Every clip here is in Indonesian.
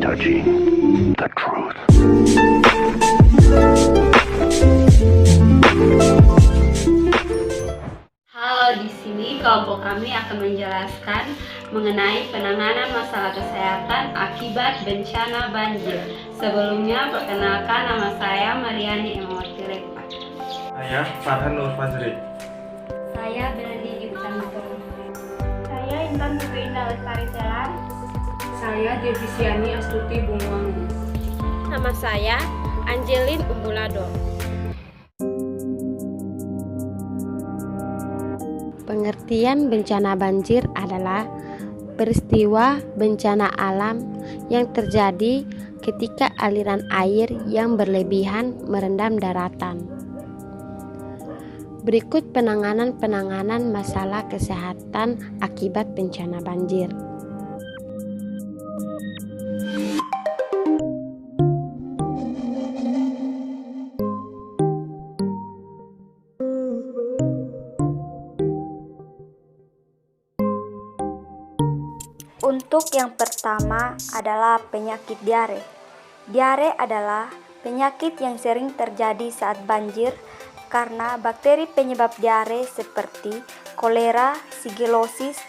touching the truth. Halo, di sini kelompok kami akan menjelaskan mengenai penanganan masalah kesehatan akibat bencana banjir. Sebelumnya, perkenalkan, nama saya Mariani Emawati Rekpa. Saya Farhan Nur Fazri. Saya Belandi Gibsanto. Saya Intan Bukaindah Lestari Selan. Saya Devisiani Astuti Bungwangu. Nama saya Angelin Umbulado. Pengertian bencana banjir adalah peristiwa bencana alam yang terjadi ketika aliran air yang berlebihan merendam daratan. Berikut penanganan masalah kesehatan akibat bencana banjir. Untuk yang pertama adalah penyakit diare. Diare adalah penyakit yang sering terjadi saat banjir karena bakteri penyebab diare seperti kolera, sigelosis,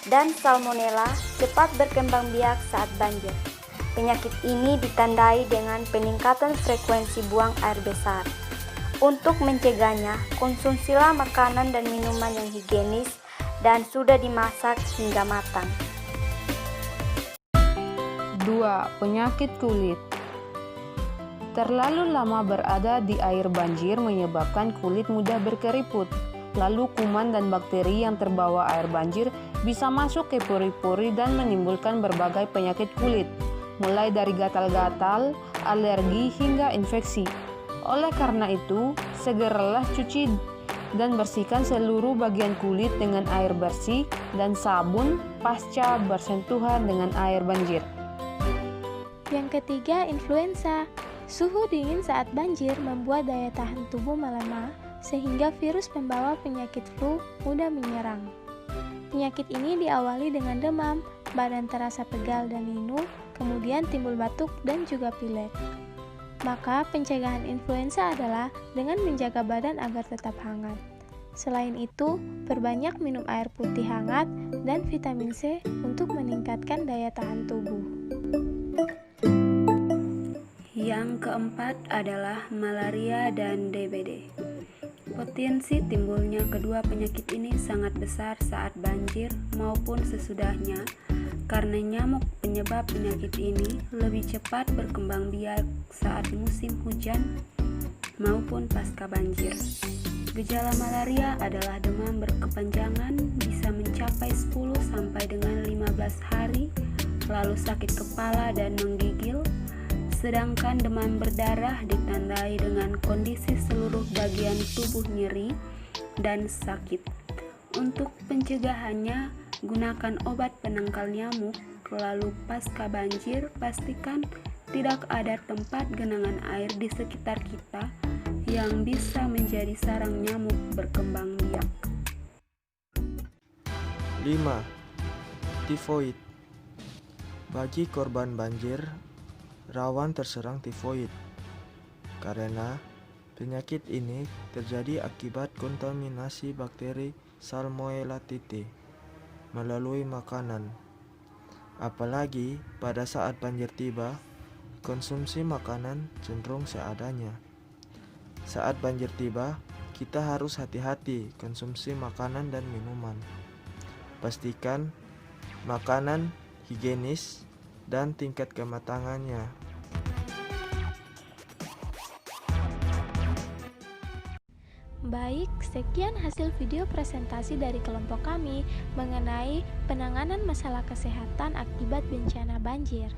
dan salmonella cepat berkembang biak saat banjir. Penyakit ini ditandai dengan peningkatan frekuensi buang air besar. Untuk mencegahnya, konsumsilah makanan dan minuman yang higienis dan sudah dimasak hingga matang. 2. Penyakit kulit. Terlalu lama berada di air banjir menyebabkan kulit mudah berkeriput. Lalu kuman dan bakteri yang terbawa air banjir bisa masuk ke pori-pori dan menimbulkan berbagai penyakit kulit, mulai dari gatal-gatal, alergi, hingga infeksi. Oleh karena itu, segeralah cuci dan bersihkan seluruh bagian kulit dengan air bersih dan sabun pasca bersentuhan dengan air banjir. Yang ketiga, influenza. Suhu dingin saat banjir membuat daya tahan tubuh melemah sehingga virus pembawa penyakit flu mudah menyerang. Penyakit ini diawali dengan demam, badan terasa pegal dan linu, kemudian timbul batuk dan juga pilek. Maka pencegahan influenza adalah dengan menjaga badan agar tetap hangat. Selain itu, perbanyak minum air putih hangat dan vitamin C untuk meningkatkan daya tahan tubuh. Yang keempat adalah malaria dan DBD. Potensi timbulnya kedua penyakit ini sangat besar saat banjir maupun sesudahnya, karena nyamuk penyebab penyakit ini lebih cepat berkembang biak saat musim hujan maupun pasca banjir. Gejala malaria adalah demam berkepanjangan bisa mencapai 10 sampai dengan 15 hari, lalu sakit kepala dan menggigil. Sedangkan demam berdarah ditandai dengan kondisi seluruh bagian tubuh nyeri dan sakit. Untuk pencegahannya, gunakan obat penangkal nyamuk, lalu pasca banjir pastikan tidak ada tempat genangan air di sekitar kita yang bisa menjadi sarang nyamuk berkembang biak. 5. Tifoid. Bagi korban banjir, rawan terserang tifoid karena penyakit ini terjadi akibat kontaminasi bakteri Salmonella Typhi melalui makanan. Apalagi pada saat banjir tiba, konsumsi makanan cenderung seadanya. Saat banjir tiba, kita harus hati-hati konsumsi makanan dan minuman. Pastikan makanan higienis dan tingkat kematangannya. Baik, sekian hasil video presentasi dari kelompok kami mengenai penanganan masalah kesehatan akibat bencana banjir.